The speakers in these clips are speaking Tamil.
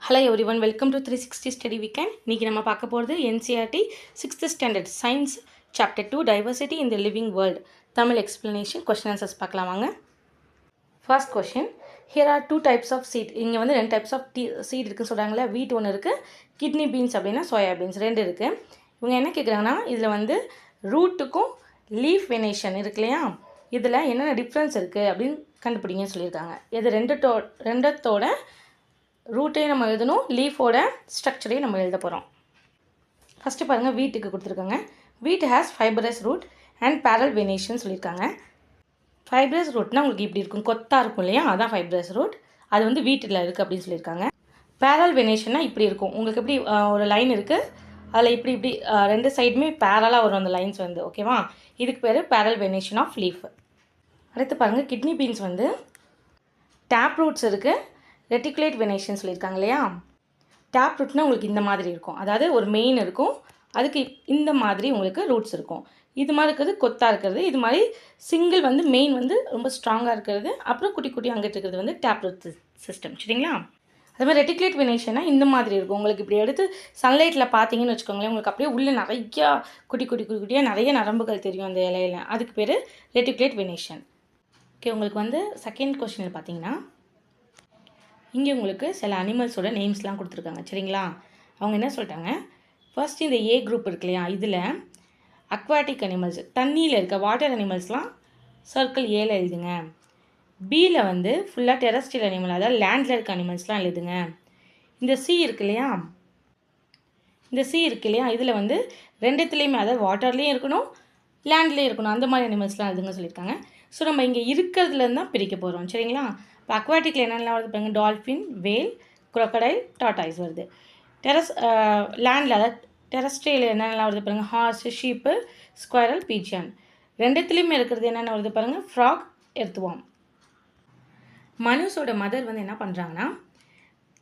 Hello everyone, welcome to 360 Study Weekend. இன்னைக்கு நம்ம பார்க்க போகிறது NCERT 6th Standard Science Chapter 2 Diversity in the Living World Tamil explanation question answers பார்க்கலாம் வாங்க. First question, here are two types of seed. இங்கே வந்து ரெண்டு types of seed இருக்குன்னு சொல்கிறாங்களே, wheat ஒன்று இருக்குது, kidney beans அப்படின்னா soya beans ரெண்டு இருக்குது. இவங்க என்ன கேட்குறாங்கன்னா, இதில் வந்து ரூட்டுக்கும் லீஃப் வெனேஷன் இருக்கு இல்லையா, இதில் என்னென்ன டிஃப்ரென்ஸ் இருக்குது அப்படின்னு கண்டுபிடிங்கன்னு சொல்லியிருக்காங்க. இது ரெண்டத்தோட ரூட்டையும் நம்ம எழுதணும், லீஃபோட ஸ்ட்ரக்சரையும் நம்ம எழுத போகிறோம். ஃபஸ்ட்டு பாருங்கள், வீட்டுக்கு கொடுத்துருக்காங்க. Wheat has fibrous root and parallel venation சொல்லியிருக்காங்க. ஃபைபரஸ் ரூட்னால் உங்களுக்கு இப்படி இருக்கும், கொத்தாக இருக்கும் இல்லையா, அதான் ஃபைபரஸ் ரூட். அது வந்து வீட்டில் இருக்குது அப்படின்னு சொல்லியிருக்காங்க. பேரல் வெனேஷன்னா இப்படி இருக்கும், உங்களுக்கு எப்படி ஒரு லைன் இருக்குது, அதில் இப்படி இப்படி ரெண்டு சைடுமே பேரலாக வரும் அந்த லைன்ஸ் வந்து, ஓகேவா. இதுக்கு பேர் பேரல் வெனேஷன் ஆஃப் லீஃப். அடுத்து பாருங்கள், கிட்னி பீன்ஸ் வந்து டேப் ரூட்ஸ் இருக்குது, ரெட்டிகுலேட் வெனேஷன் சொல்லியிருக்காங்க இல்லையா. டேப் ரூட்னா உங்களுக்கு இந்த மாதிரி இருக்கும், அதாவது ஒரு மெயின் இருக்கும், அதுக்கு இந்த மாதிரி உங்களுக்கு ரூட்ஸ் இருக்கும். இது மாதிரி இருக்கிறது கொத்தாக இருக்கிறது, இது மாதிரி சிங்கிள் வந்து மெயின் வந்து ரொம்ப ஸ்ட்ராங்காக இருக்கிறது, அப்புறம் குட்டி குட்டி அங்கிட்டு இருக்கிறது வந்து டேப் ரூட் சிஸ்டம், சரிங்களா. அது மாதிரி ரெட்டிகுலேட் வெனேஷனா இந்த மாதிரி இருக்கும். உங்களுக்கு இப்படி எடுத்து சன்லைட்டில் பார்த்தீங்கன்னு வச்சுக்கோங்களேன், உங்களுக்கு அப்படியே உள்ளே நிறையா குட்டி குட்டி குட்டி குட்டியாக நிறைய நரம்புகள் தெரியும் அந்த இலையில, அதுக்கு பேர் ரெட்டிகுலேட் வெனேஷன். ஓகே, உங்களுக்கு வந்து செகண்ட் கொஸ்டினில் பார்த்தீங்கன்னா, இங்கே உங்களுக்கு சில அனிமல்ஸோட நேம்ஸ்லாம் கொடுத்துருக்காங்க, சரிங்களா. அவங்க என்ன சொல்லிட்டாங்க, ஃபர்ஸ்ட் இந்த ஏ குரூப் இருக்கு இல்லையா, இதில் அக்வாட்டிக் அனிமல்ஸ், தண்ணியில் இருக்க வாட்டர் அனிமல்ஸ்லாம் சர்க்கிள் ஏல எழுதுங்க. பியில் வந்து ஃபுல்லாக டெரஸ்ட்ரியல் அனிமல், அதாவது லேண்டில் இருக்க அனிமல்ஸ்லாம் எழுதுங்க. இந்த சி இருக்கு இல்லையா, இதில் வந்து ரெண்டுத்துலேயுமே, அதாவது வாட்டர்லேயும் இருக்கணும் லேண்ட்லேயும் இருக்கணும், அந்த மாதிரி அனிமல்ஸ்லாம் எழுதுங்க சொல்லியிருக்காங்க. ஸோ நம்ம இங்கே இருக்கிறதுலேருந்து தான் பிரிக்க போகிறோம், சரிங்களா. இப்போ அக்வாட்டிக்கில் என்னென்னலாம் வருது பாருங்கள், டால்ஃபின், வேல், குரோக்கடைல், டாட்டாய்ஸ் வருது. லேண்டில், அதாவது டெரஸ்ட்ரியல் என்னென்னலாம் வருது பாருங்கள், ஹார்ஸ், ஷீப்பு, ஸ்குவரல், பீஜன். ரெண்டுத்துலேயுமே இருக்கிறது என்னென்ன வருது பாருங்கள், ஃப்ராக், எர்த்வார்ம். மனுஷோட மதர் வந்து என்ன பண்ணுறாங்கன்னா,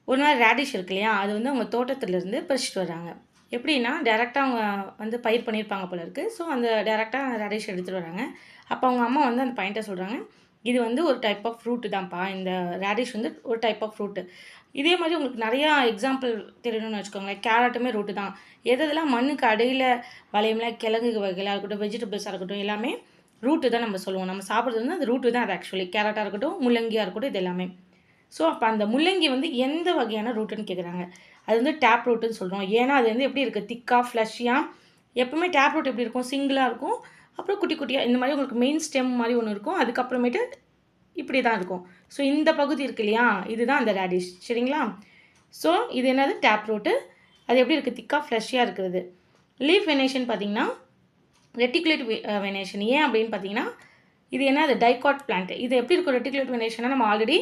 ஒரு நாள் ரேடிஷ் இருக்கு இல்லையா, அது வந்து அவங்க தோட்டத்துலேருந்து பறிச்சிட்டு வராங்க. எப்படின்னா டேரெக்டாக அவங்க வந்து பயிர் பண்ணியிருப்பாங்க போல இருக்குது. ஸோ அந்த டேரெக்டாக ரேடிஷ் எடுத்துகிட்டு வராங்க. அப்போ அவங்க அம்மா வந்து அந்த பாயிண்ட்டை சொல்கிறாங்க, இது வந்து ஒரு டைப் ஆஃப் ஃப்ரூட்டு தான்ப்பா, இந்த ரேடிஷ் வந்து ஒரு டைப் ஆஃப் ஃப்ரூட்டு. இதே மாதிரி உங்களுக்கு நிறையா எக்ஸாம்பிள் தெரியணும்னு வச்சுக்கோங்களேன். கேரட்டுமே ரூட்டு தான். எதெல்லாம் மண்ணுக்கு அடியில் வளையம்ல, கிழங்கு வகைகளாக இருக்கட்டும், வெஜிடபிள்ஸாக இருக்கட்டும், எல்லாமே ரூட்டு தான் நம்ம சொல்லுவோம். நம்ம சாப்பிட்றது வந்து அந்த ரூட்டு தான் அது ஆக்சுவலி. கேரட்டாக இருக்கட்டும், முள்ளங்கியாக இருக்கட்டும், இது எல்லாமே. ஸோ அப்போ அந்த முள்ளங்கி வந்து எந்த வகையான ரூட்டுன்னு கேட்குறாங்க. அது வந்து டேப் ரூட்டுன்னு சொல்கிறோம். ஏன்னா அது வந்து எப்படி இருக்குது, திக்காக ஃப்ளஷியாக. எப்பவுமே டேப் ரூட் எப்படி இருக்கும், சிங்கிளாக இருக்கும், அப்புறம் குட்டி குட்டியாக இந்த மாதிரி உங்களுக்கு மெயின் ஸ்டெம் மாதிரி ஒன்று இருக்கும், அதுக்கப்புறமேட்டு இப்படி தான் இருக்கும். ஸோ இந்த பகுதி இருக்கு இல்லையா, இதுதான் அந்த ரேடிஷ், சரிங்களா. ஸோ இது என்னது, டேப் ரூட்டு. அது எப்படி இருக்குது, திக்காக ஃப்ளஷியாக இருக்கிறது. லீஃப் வெனேஷன் பார்த்தீங்கன்னா ரெட்டிகுலேட் வெனேஷன். ஏன் அப்படின்னு பார்த்தீங்கன்னா, இது என்ன, அது டைகாட் பிளான்ட். இது எப்படி இருக்கும் ரெட்டிகுலேட் வெனேஷனாக, நம்ம ஆல்ரெடி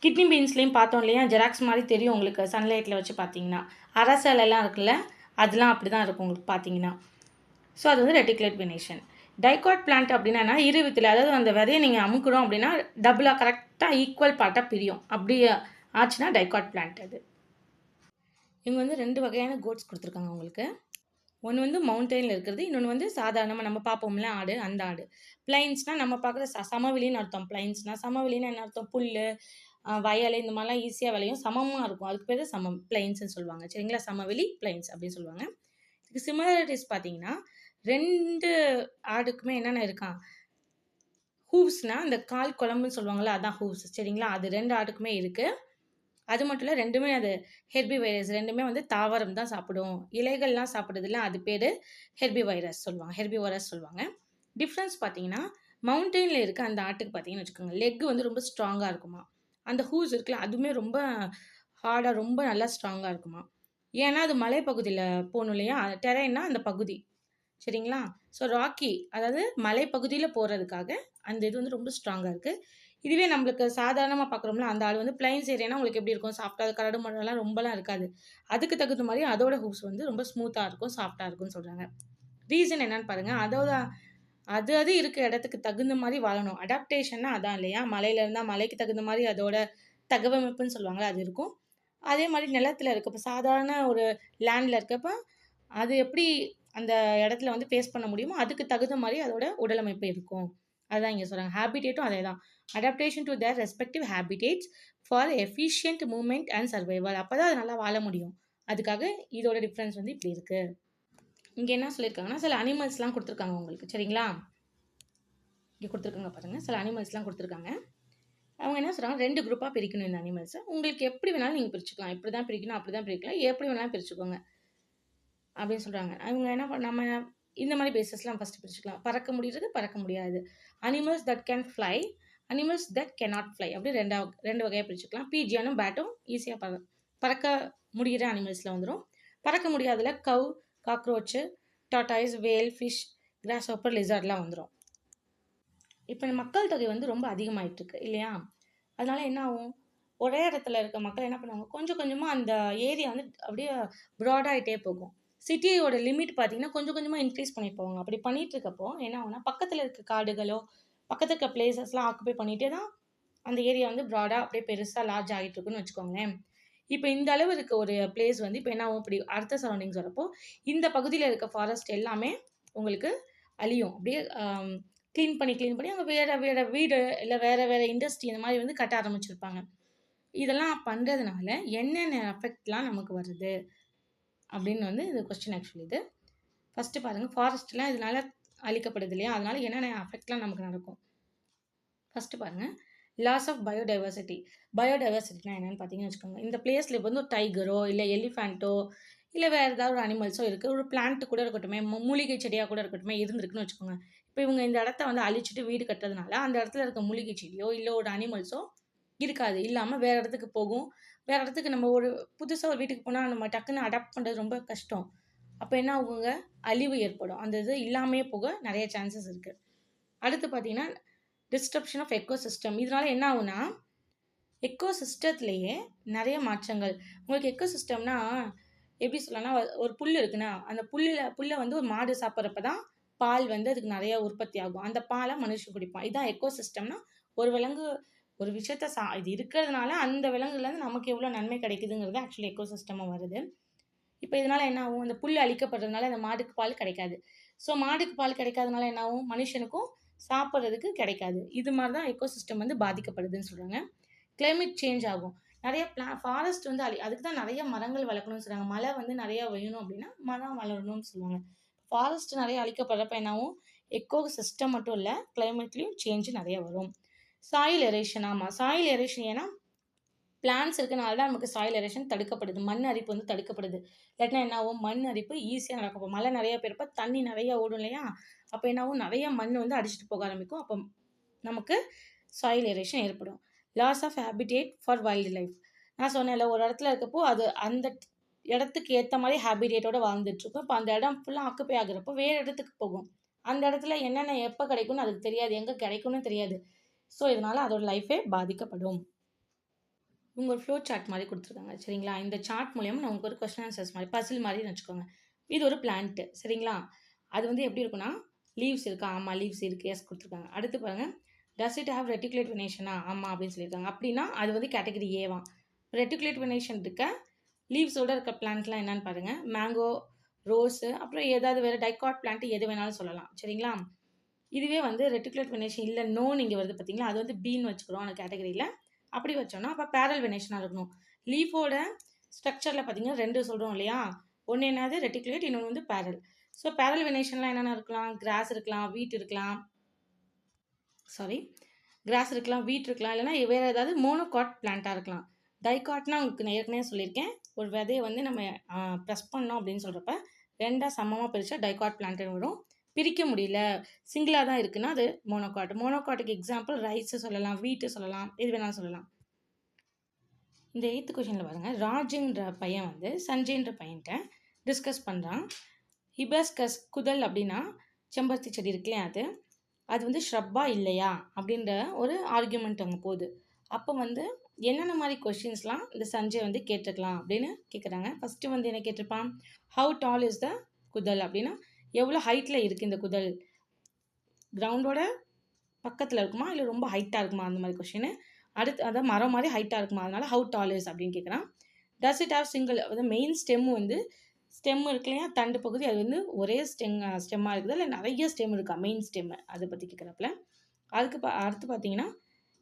கிட்னி பீன்ஸ்லேயும் பார்த்தோம் இல்லையா, ஜெராக்ஸ் மாதிரி தெரியும் உங்களுக்கு சன்லைட்டில் வச்சு பார்த்தீங்கன்னா. அரசலெல்லாம் இருக்குல்ல, அதெல்லாம் அப்படி தான் இருக்கும் உங்களுக்கு பார்த்தீங்கன்னா. ஸோ அது வந்து ரெட்டிகுலேட் வெனேஷன். டைகாட் பிளான்ட் அப்படின்னா இருவித்தில், அதாவது அந்த விதையை நீங்கள் அமுக்கணும் அப்படின்னா டபுளாக கரெக்டாக ஈக்குவல் பார்ட்டாக பிரியும், அப்படி ஆச்சுன்னா டைகாட் பிளான்ட் அது. இவங்க வந்து ரெண்டு வகையான கோட்ஸ் கொடுத்துருக்காங்க உங்களுக்கு. ஒன்று வந்து மவுண்டெயினில் இருக்கிறது, இன்னொன்று வந்து சாதாரணமாக நம்ம பார்ப்போம்ல ஆடு, அந்த ஆடு. பிளைன்ஸ்னால் நம்ம பார்க்குற சமவெளின்னு அர்த்தம். பிளைன்ஸ்னால் சமவெளின்னு என்ன அர்த்தம், புல், வயல் இந்த மாதிரிலாம் ஈஸியாக விளையும், சமமாக இருக்கும், அதுக்கு பேர் சமம், பிளைன்ஸ்ன்னு சொல்லுவாங்க, சரிங்களா. சமவெளி, பிளைன்ஸ் அப்படின்னு சொல்லுவாங்க. இதுக்கு சிமிலாரிட்டிஸ் பார்த்தீங்கன்னா, ரெண்டு ஆடுக்குமே என்னென்ன இருக்கான், ஹூவ்ஸ்னால் இந்த கால் குழம்புன்னு சொல்லுவாங்கள்ல, அதான் ஹூவ்ஸ், சரிங்களா. அது ரெண்டு ஆடுக்குமே இருக்குது. அது மட்டும் இல்லை, ரெண்டுமே அது ஹெர்பிவைரஸ், ரெண்டுமே வந்து தாவரம் தான் சாப்பிடும், இலைகள்லாம் சாப்பிடுறதுல அது பேர் ஹெர்பிவைரஸ் சொல்லுவாங்க. டிஃப்ரென்ஸ் பார்த்தீங்கன்னா, மவுண்டெயினில் இருக்க அந்த ஆட்டுக்கு பார்த்தீங்கன்னு வச்சுக்கோங்க, லெக் வந்து ரொம்ப ஸ்ட்ராங்காக இருக்குமா. அந்த ஹூஸ் இருக்குல்ல, அதுவுமே ரொம்ப ஹார்டாக, ரொம்ப நல்லா ஸ்ட்ராங்காக இருக்குமா. ஏன்னா அது மலைப்பகுதியில் போகணும் இல்லையா, டெரைன்னா அந்த பகுதி, சரிங்களா. ஸோ ராக்கி, அதாவது மலைப்பகுதியில் போகிறதுக்காக அந்த இது வந்து ரொம்ப ஸ்ட்ராங்காக இருக்குது. இதுவே நம்மளுக்கு சாதாரணமாக பார்க்குறோம்ல, அந்த ஆள் வந்து பிளைன்ஸ் ஏரியானா உங்களுக்கு எப்படி இருக்கும், சாஃப்டாக, கரடு மரம்லாம் ரொம்பலாம் இருக்காது. அதுக்கு தகுந்த மாதிரி அதோட ஹூப்ஸ் வந்து ரொம்ப ஸ்மூத்தாக இருக்கும், சாஃப்டாக இருக்கும்னு சொல்கிறாங்க. ரீசன் என்னன்னு பாருங்கள், அது இருக்க இடத்துக்கு தகுந்த மாதிரி வாழணும். அடாப்டேஷன்னா அதான் இல்லையா, மலையில் இருந்தால் மலைக்கு தகுந்த மாதிரி அதோட தகவமைப்புன்னு சொல்லுவாங்களே அது இருக்கும். அதே மாதிரி நிலத்தில் இருக்கப்போ, சாதாரண ஒரு லேண்டில் இருக்கப்போ அது எப்படி அந்த இடத்துல வந்து ஃபேஸ் பண்ண முடியுமோ அதுக்கு தகுந்த மாதிரி அதோட உடலமைப்பு இருக்கும். அதுதான் இங்கே சொல்கிறாங்க. ஹேபிடேட்டும் அதே தான். Adaptation to their respective habitats for efficient movement and survival. அப்போ தான் அது நல்லா வாழ முடியும். அதுக்காக இதோட டிஃப்ரென்ஸ் வந்து இப்படி இருக்குது. இங்கே என்ன சொல்லியிருக்காங்கன்னா சில அனிமல்ஸ்லாம் கொடுத்துருக்காங்க உங்களுக்கு, சரிங்களா? இங்கே கொடுத்துருக்காங்க பாருங்கள், சில அனிமல்ஸ்லாம் கொடுத்துருக்காங்க. அவங்க என்ன சொல்கிறாங்க, 2 குரூப்பாக பிரிக்கணும் இந்த அனிமல்ஸை. உங்களுக்கு எப்படி வேணாலும் நீங்கள் பிரிச்சுக்கலாம், இப்படி தான் பிரிக்கணும் அப்படி தான் பிரிக்கலாம், எப்படி வேணாலும் பிரிச்சுக்கோங்க அப்படின்னு சொல்கிறாங்க. அவங்க என்ன நம்ம இந்த மாதிரி பேசஸ்லாம் ஃபஸ்ட்டு பிரிச்சுக்கலாம். பறக்க முடிகிறது, பறக்க முடியாது. Animals that can fly, animals that cannot fly, அப்படி ரெண்டு வகையாக பிரிச்சுக்கலாம். பிஜியானும் பேட்டும் ஈஸியாக பறக்க முடிகிற அனிமல்ஸில் வந்துடும். பறக்க முடியாதுல கவ், காக்ரோச்சு, டாட்டாய்ஸ், வேல், ஃபிஷ், கிராஸ் ஹாப்பர், லிசார்ட்லாம் வந்துடும். இப்போ மக்கள் தொகை வந்து ரொம்ப அதிகமாகிட்டுருக்கு இல்லையா? அதனால என்ன ஆகும், ஒரே இடத்துல இருக்க மக்கள் என்ன பண்ணுவாங்க, கொஞ்சம் கொஞ்சமாக அந்த ஏரியா வந்து அப்படியே ப்ராடாகிட்டே போகும். சிட்டியோட லிமிட் பார்த்தீங்கன்னா கொஞ்சம் கொஞ்சமாக இன்க்ரீஸ் பண்ணிட்டு போவாங்க. அப்படி பண்ணிட்டு இருக்கப்போ என்ன ஆகும்னா, பக்கத்தில் இருக்க காடுகளோ பக்கத்தில் இருக்க பிளேசஸ்லாம் ஆக்குப்பை பண்ணிகிட்டே தான் அந்த ஏரியா வந்து ப்ராடாக அப்படியே பெருசாக லார்ஜ் ஆகிட்டு இருக்குன்னு வச்சுக்கோங்களேன். இப்போ இந்த அளவு இருக்க ஒரு பிளேஸ் வந்து இப்போ என்ன ஆகும், இப்படி அடுத்த சரௌண்டிங்ஸ் வரப்போ இந்த பகுதியில் இருக்க ஃபாரஸ்ட் எல்லாமே உங்களுக்கு அழியும். அப்படியே க்ளீன் பண்ணி அங்கே வேறு வீடு இல்லை வேறு இண்டஸ்ட்ரி இந்த மாதிரி வந்து கட்ட ஆரம்பிச்சிருப்பாங்க. இதெல்லாம் பண்ணுறதுனால என்னென்ன எஃபெக்ட்லாம் நமக்கு வருது அப்படின்னு வந்து இந்த கொஸ்டின் ஆக்சுவலி இது. ஃபஸ்ட்டு பாருங்கள், ஃபாரஸ்ட்லாம் இதனால் அழிக்கப்படுது இல்லையா? அதனால என்னென்ன எஃபெக்ட்லாம் நமக்கு நடக்கும். ஃபஸ்ட்டு பாருங்கள், லாஸ் ஆஃப் பயோடைவர்சிட்டி. பயோடைவர்சிட்டினா என்னென்னு பார்த்தீங்கன்னு வச்சுக்கோங்க, இந்த பிளேஸில் இப்போ வந்து ஒரு டைகரோ இல்லை எலிஃபேண்ட்டோ இல்லை வேறு ஏதாவது ஒரு அனிமல்ஸோ இருக்குது, ஒரு பிளான்ட்டு கூட இருக்கட்டுமே, மூலிகை செடியாக கூட இருக்கட்டுமே இருந்திருக்குன்னு வச்சுக்கோங்க. இப்போ இவங்க இந்த இடத்த வந்து அழிச்சிட்டு வீடு கட்டுறதுனால அந்த இடத்துல இருக்க மூலிகை செடியோ இல்லை ஒரு அனிமல்ஸோ இருக்காது, இல்லாமல் வேறு இடத்துக்கு போகும். வேறு இடத்துக்கு நம்ம ஒரு புதுசாக ஒரு வீட்டுக்கு போனால் நம்ம டக்குன்னு அடாப்ட் பண்ணுறது ரொம்ப கஷ்டம். அப்போ என்ன ஆகுங்க, அழிவு ஏற்படும். அந்த இது இல்லாமே போக நிறைய சான்சஸ் இருக்குது. அடுத்து பார்த்தீங்கன்னா டிஸ்ட்ரப்ஷன் ஆஃப் எக்கோசிஸ்டம். இதனால என்ன ஆகுனா, எக்கோசிஸ்டத்துலேயே நிறைய மாற்றங்கள். உங்களுக்கு எக்கோசிஸ்டம்னா எப்படி சொல்லலாம்னா, ஒரு புல் இருக்குன்னா அந்த புல்லை வந்து ஒரு மாடு சாப்பிட்றப்ப தான் பால் வந்து அதுக்கு நிறைய உற்பத்தி ஆகும். அந்த பாலை மனுஷன் குடிப்பான். இதுதான் எக்கோசிஸ்டம்னா, ஒரு விலங்கு ஒரு விஷயத்த இது இருக்கிறதுனால அந்த விலங்குலேருந்து நமக்கு எவ்வளோ நன்மை கிடைக்குதுங்கிறது ஆக்சுவலி எக்கோசிஸ்டமாக வருது. இப்போ இதனால் என்ன ஆகும், அந்த புல் அழிக்கப்படுறதுனால அந்த மாடுக்கு பால் கிடைக்காது. ஸோ மாடுக்கு பால் கிடைக்காதனால என்ன ஆகும், மனுஷனுக்கும் சாப்பிட்றதுக்கு கிடைக்காது. இது மாதிரி தான் எக்கோசிஸ்டம் வந்து பாதிக்கப்படுதுன்னு சொல்கிறாங்க. கிளைமேட் சேஞ்ச் ஆகும். நிறைய ஃபாரஸ்ட் வந்து அதுக்கு தான் நிறைய மரங்கள் வளர்க்கணும்னு சொல்கிறாங்க. மழை வந்து நிறையா வேணும் அப்படின்னா மரம் வளரணும்னு சொல்லுவாங்க. ஃபாரஸ்ட் நிறைய அழிக்கப்படுறப்ப என்னாகும், எக்கோ சிஸ்டம் மட்டும் இல்லை கிளைமேட்லேயும் சேஞ்சு நிறைய வரும். சாயில் எரேஷன். ஆமாம், சாயில் எரேஷன் ஏன்னா பிளான்ஸ் இருக்கனால தான் நமக்கு சாயில் எரேஷன் தடுக்கப்படுது, மண் அரிப்பு வந்து தடுக்கப்படுது. இல்லாட்டினா என்ன ஆகும், மண் அரிப்பு ஈஸியாக நடக்கும். மழை நிறைய பெய்யறப்ப தண்ணி நிறையா ஓடும் இல்லையா? அப்போ என்ன ஆகும், நிறைய மண் வந்து அடிச்சுட்டு போக ஆரம்பிக்கும். அப்போ நமக்கு சாயில் எரேஷன் ஏற்படும். Loss of habitat for wildlife. நான் சொன்னேன்ல, ஒரு இடத்துல இருக்கப்போ அது அந்த இடத்துக்கு ஏற்ற மாதிரி ஹேபிடேட்டோட வாழ்ந்துட்டுருக்கும். இப்போ அந்த இடம் ஃபுல்லாக ஆக்குப்பை ஆகுறப்போ வேறு இடத்துக்கு போகும். அந்த இடத்துல என்னென்ன எப்போ கிடைக்கும்னு அதுக்கு தெரியாது, எங்கே கிடைக்கும்னு தெரியாது. ஸோ இதனால் அதோட லைஃபே பாதிக்கப்படும். இவங்க ஒரு ஃப்ளோ சார்ட் மாதிரி கொடுத்துருக்காங்க, சரிங்களா? இந்த சார்ட் மூலியமாக நான் உங்களுக்கு ஒரு கொஸ்டின் ஆன்சர்ஸ் மாதிரி பசில் மாதிரி வச்சுக்கோங்க. இது ஒரு பிளான்ட்டு, சரிங்களா? அது வந்து எப்படி இருக்குன்னா, லீவ்ஸ் இருக்கா? ஆமாம், லீவ்ஸ் இருக்குது, எஸ் கொடுத்துருக்காங்க. அடுத்து பாருங்கள், டஸ் இட் ஹேவ் ரெட்டிகுலேட் வெனேஷனா? ஆமாம் அப்படின்னு சொல்லியிருக்காங்க. அப்படின்னா அது வந்து கேட்டகரி ஏவான். ரெட்டிகுலேட் வெனேஷன் இருக்க லீவ்ஸோட இருக்க பிளான்ட்லாம் என்னன்னு பாருங்கள். மேங்கோ, ரோஸு, அப்புறம் ஏதாவது வேறு டைகாட் பிளான்ட் எது வேணாலும் சொல்லலாம், சரிங்களா? இதுவே வந்து ரெட்டிகுலேட் வெனேஷன் இல்லை நோன்னு இங்கே வருது பார்த்தீங்களா, அது வந்து பீன்னு வச்சுக்கிறோம் அந்த கேட்டகரியில். அப்படி வச்சோன்னா அப்போ பேரல் வெனேஷனாக இருக்கணும். லீஃபோட ஸ்ட்ரக்சரில் பார்த்தீங்கன்னா 2 சொல்கிறோம் இல்லையா? ஒன்று என்னது ரெட்டிகுலேட், இன்னொன்று வந்து பேரல். ஸோ பேரல் வெனேஷன்லாம் என்னென்ன இருக்கலாம், கிராஸ் இருக்கலாம், வீட் இருக்கலாம், கிராஸ் இருக்கலாம், வீட் இருக்கலாம், இல்லைனா வேறு ஏதாவது மோனோகாட் பிளான்ட்டாக இருக்கலாம். டைகாட்னா உங்களுக்கு நான் ஏற்கனவே சொல்லியிருக்கேன், ஒரு விதையை வந்து நம்ம ப்ரெஸ் பண்ணோம் அப்படின்னு சொல்கிறப்ப 2 சமமாக பிரித்தா டைகாட் பிளான்ட்டுன்னு வரும். பிரிக்க முடியல, சிங்கிளாக தான் இருக்குன்னா அது மோனோகாட். மோனோகாட்டுக்கு எக்ஸாம்பிள் ரைஸு சொல்லலாம், வீட்டு சொல்லலாம், எது வேணாலும் சொல்லலாம். இந்த 8th கொஷனில் பாருங்கள், ராஜுன்ற பையன் வந்து சஞ்சய்ன்ற பையன்கிட்ட டிஸ்கஸ் பண்ணுறான். ஹிபஸ்கஸ் குதல் அப்படின்னா செம்பருத்தி செடி இருக்குல்லையா, அது வந்து ஷ்ரப்பா இல்லையா அப்படின்ற ஒரு ஆர்கியூமெண்ட் அங்கே போகுது. அப்போ வந்து என்னென்ன மாதிரி கொஷின்ஸ்லாம் இந்த சஞ்சய் வந்து கேட்டுக்கலாம் அப்படின்னு கேட்குறாங்க. ஃபஸ்ட்டு வந்து என்ன கேட்டிருப்பான், ஹவு டால் இஸ் த குதல் அப்படின்னா எவ்வளோ ஹைட்டில் இருக்குது இந்த குதல், கிரவுண்டோட பக்கத்தில் இருக்குமா இல்லை ரொம்ப ஹைட்டாக இருக்குமா, அந்த மாதிரி கொஷின். அடுத்து அதான் மரம் மாதிரி ஹைட்டாக இருக்குமா, அதனால ஹவு டால் இஸ் அப்படின்னு கேட்குறான். டஸ் இட் ஹேவ் சிங்கிள், அதாவது மெயின் ஸ்டெம் வந்து ஸ்டெம் இருக்கு இல்லையா, தண்டு பகுதி, அது வந்து ஒரே ஸ்டெம்மாக இருக்குது இல்லை நிறைய ஸ்டெம் இருக்கா மெயின் ஸ்டெம்மு, அதை பற்றி கேட்குறப்பல. அடுத்து பார்த்தீங்கன்னா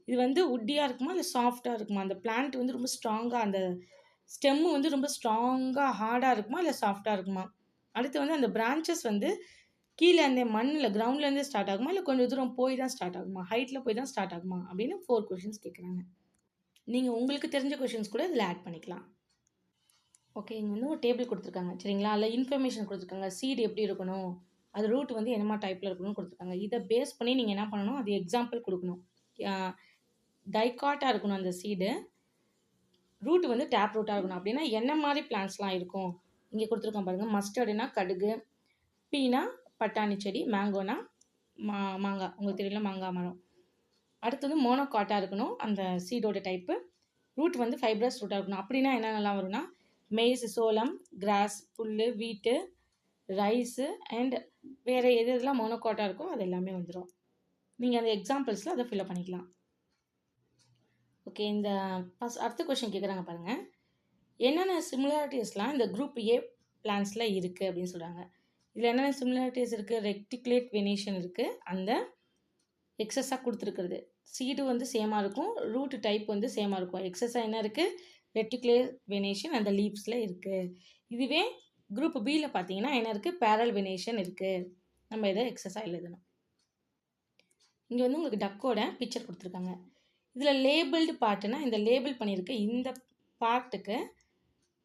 இது வந்து வுட்டியா இருக்குமா? இல்ல சாஃப்ட்டா இருக்குமா? அந்த பிளான்ட் வந்து ரொம்ப ஸ்ட்ராங்கா அந்த ஸ்டெம் வந்து ரொம்ப ஸ்ட்ராங்கா, ஹார்டா இருக்குமா? இல்ல சாஃப்ட்டா இருக்குமா? அடுத்து வந்து அந்த பிரான்ச்சஸ் வந்து கீழ அந்த மண்ணுல கிரவுண்ட்லேருந்தே ஸ்டார்ட் ஆகுமா? இல்ல கொஞ்சம் தூரம் போய் தான் ஸ்டார்ட் ஆகுமா? ஹைட்ல போய் தான் ஸ்டார்ட் ஆகுமா? அப்படின்னு 4 கொஸ்டின்ஸ் கேட்குறாங்க. நீங்க உங்களுக்கு தெரிஞ்ச கொஸ்டின்ஸ் கூட இதில ஆட் பண்ணிக்கலாம். ஓகே. இங்க வந்து ஒரு டேபிள் குடுத்துருக்காங்க. சரிங்களா? அதில இன்ஃபர்மேஷன் குடுத்துருக்காங்க. சீட் எப்படி இருக்கணும்? அது ரூட் வந்து என்னமா டைப்ல இருக்கணும்னு குடுத்துருக்காங்க. இத பேஸ் பண்ணி நீங்க என்ன பண்ணணும்? அது எக்ஸாம்பிள் குடுக்கணும். அ டைகாட்டா இருக்கணும் அந்த சீடு. ரூட் வந்து டேப் ரூட்டா இருக்கணும். அப்படின்னா என்ன மாரி பிளான்ட்ஸ்லாம் இருக்கும்? இங்க குடுத்துருக்கான் பாருங்க. மஸ்டர்டுனா கடுகு, பீனா பட்டாணி செடி, மேங்கோனா மாங்கா. உங்களுக்கு தெரியும்ல மாங்கா மரம். அடுத்தது மோனோகாட்டா இருக்கணும். அந்த சீடோட டைப்பு. ரூட் வந்து ஃபைப்ரஸ் ரூட்டா இருக்கணும். அப்படின்னா என்னென்னலாம் வரும்னா, மெய்ஸ், சோளம், கிராஸ், புல்லு, வீட்டு, ரைஸு அண்ட் வேற எது எதுலாம் மோனோகாட்டா இருக்கோ அது எல்லாமே வந்துரும். நீங்க அந்த எக்ஸாம்பிள்ஸ்ல அத ஃபில் பண்ணிக்கலாம். ஓகே. இந்த அடுத்த கொஸ்டின் கேட்குறாங்க பாருங்க. என்னென்ன சிமிலாரிட்டீஸ்லாம் இந்த குரூப் ஏ பிளான்ட்ஸ்ல இருக்கு அப்படின்னு சொல்றாங்க. இதுல என்னென்ன சிமிலாரிட்டீஸ் இருக்கு? ரெக்டிகுலேட் வெனேஷன் இருக்கு. அந்த எக்ஸஸா குடுத்துருக்கிறது. சீடு வந்து சேமா இருக்கும். ரூட் டைப் வந்து சேமா இருக்கும். எக்ஸஸா என்ன இருக்கு? ரெட்டிகுலர் வெனேஷன் அந்த லீவ்ஸ்ல இருக்கு. இதுவே குரூப் பில பார்த்தீங்கன்னா என்ன இருக்கு? பேரல் வெனேஷன் இருக்கு. நம்ம இத எக்ஸஸா எழுதணும். இங்க வந்து உங்களுக்கு டக்கோட பிக்சர் குடுத்துருக்காங்க. இதுல லேபிள்டு பார்ட்னா இந்த லேபிள் பண்ணியிருக்க இந்த பார்ட்டுக்கு